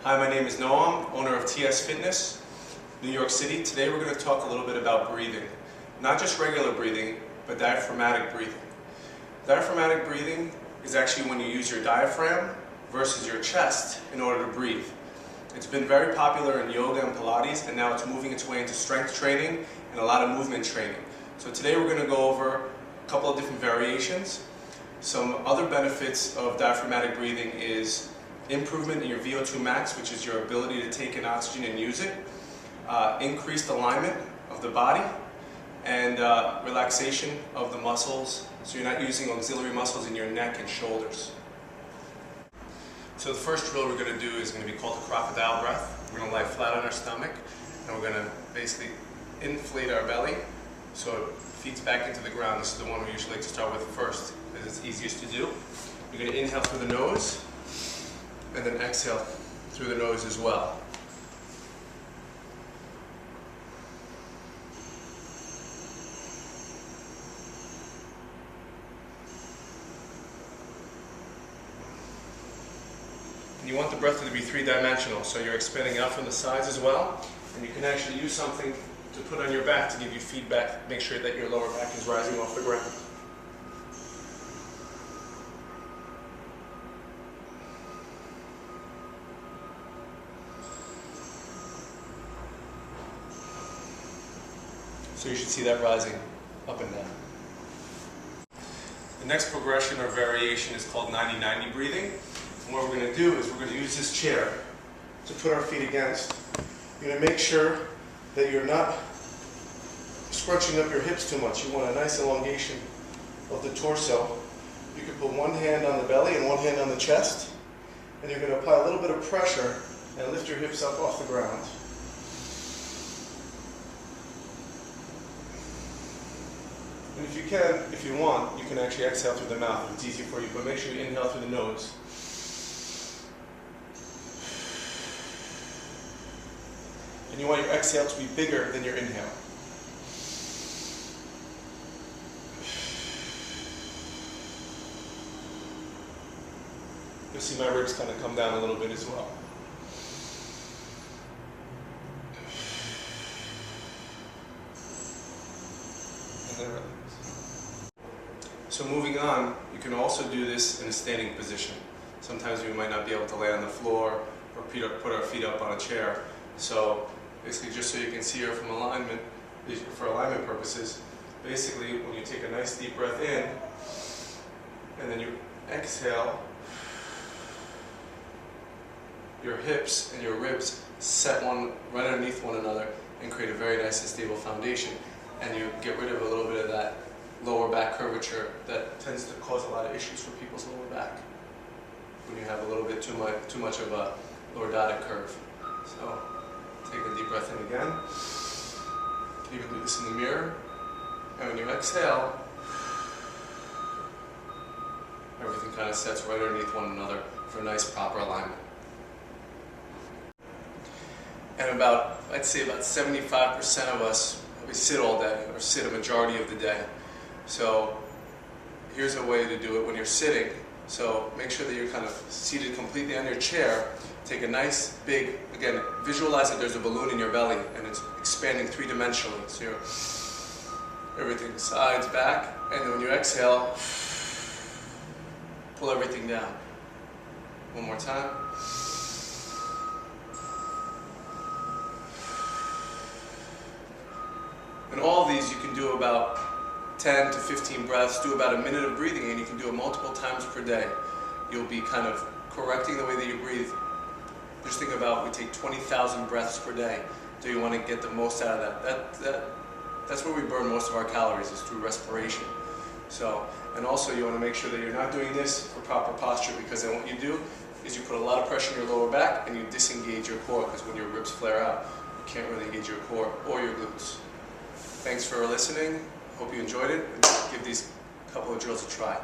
Hi, my name is Noam, owner of TS Fitness, New York City. Today we're going to talk a little bit about breathing. Not just regular breathing, but diaphragmatic breathing. Diaphragmatic breathing is actually when you use your diaphragm versus your chest in order to breathe. It's been very popular in yoga and Pilates, and now it's moving its way into strength training and a lot of movement training. So today we're going to go over a couple of different variations. Some other benefits of diaphragmatic breathing is improvement in your VO2 max, which is your ability to take in oxygen and use it, increased alignment of the body, and relaxation of the muscles, so you're not using auxiliary muscles in your neck and shoulders. So the first drill we're going to do is going to be called the crocodile breath. We're going to lie flat on our stomach, and we're going to basically inflate our belly so it feeds back into the ground. This is the one we usually like to start with first, because it's easiest to do. You're going to inhale through the nose, and then exhale through the nose as well. And you want the breath to be three-dimensional, so you're expanding out from the sides as well, and you can actually use something to put on your back to give you feedback, make sure that your lower back is rising off the ground. So you should see that rising up and down. The next progression or variation is called 90-90 breathing. And what we're going to do is we're going to use this chair to put our feet against. You're going to make sure that you're not scrunching up your hips too much. You want a nice elongation of the torso. You can put one hand on the belly and one hand on the chest, and you're going to apply a little bit of pressure and lift your hips up off the ground. And if you can, if you want, you can actually exhale through the mouth if it's easy for you, but make sure you inhale through the nose. And you want your exhale to be bigger than your inhale. You'll see my ribs kind of come down a little bit as well. And then release. So moving on, you can also do this in a standing position. Sometimes we might not be able to lay on the floor or put our feet up on a chair. So basically, just so you can see her from alignment, for alignment purposes, basically when you take a nice deep breath in and then you exhale, your hips and your ribs set one right underneath one another and create a very nice and stable foundation. And you get rid of a little bit of that lower back curvature that tends to cause a lot of issues for people's lower back when you have a little bit too much of a lordotic curve. So take a deep breath in again. You can do this in the mirror. And when you exhale, everything kind of sets right underneath one another for a nice proper alignment. And about, I'd say about 75% of us, we sit all day, or sit a majority of the day. So here's a way to do it when you're sitting. So make sure that you're kind of seated completely on your chair. Take a nice big, again, visualize that there's a balloon in your belly and it's expanding three-dimensionally. So you're everything sides, back, and then when you exhale, pull everything down. One more time. And all these you can do about 10 to 15 breaths, do about a minute of breathing, and you can do it multiple times per day. You'll be kind of correcting the way that you breathe. Just think about, we take 20,000 breaths per day. Do you want to get the most out of that? That's where we burn most of our calories, is through respiration. So, and also you want to make sure that you're not doing this for proper posture, because then what you do is you put a lot of pressure in your lower back and you disengage your core, because when your ribs flare out, you can't really engage your core or your glutes. Thanks for listening. Hope you enjoyed it, and give these couple of drills a try.